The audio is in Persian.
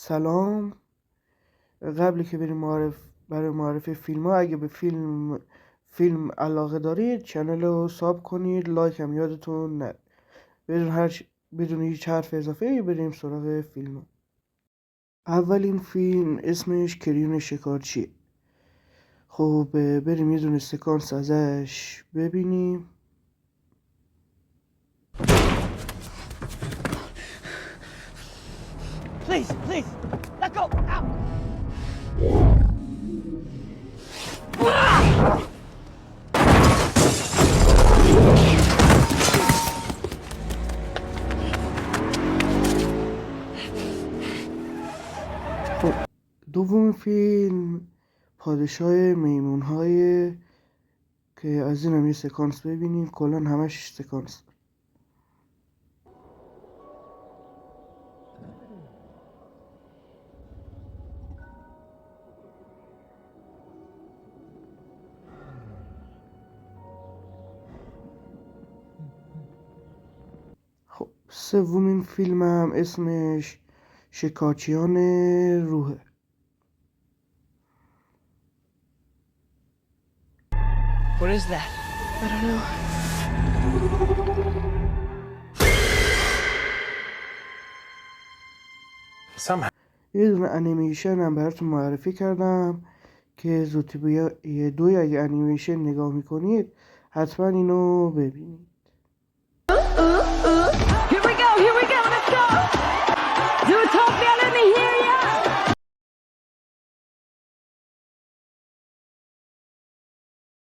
سلام. قبلی که بریم برای معرفی فیلم ها، اگه به فیلم علاقه دارید چنل رو ساب کنید، لایک هم یادتون نره. بدون هیچ حرف اضافه بریم سراغ فیلم ها. اولین فیلم اسمش کریون شکارچیه. خب بریم یه دونه سکانس ازش ببینیم. Please, let go! Ow! خب دومین فیلم پادشاه میمون‌های که از این هم یه سکانس ببینیم. کلا همش سکانس. خب سومین فیلمم اسمش شکارچیان روحه. What is that? I don't know. یه دونه انیمیشن هم براتون معرفی کردم که زودتیبی 2 اگه انیمیشن نگاه میکنید حتما اینو ببینید. Here we go, let's go!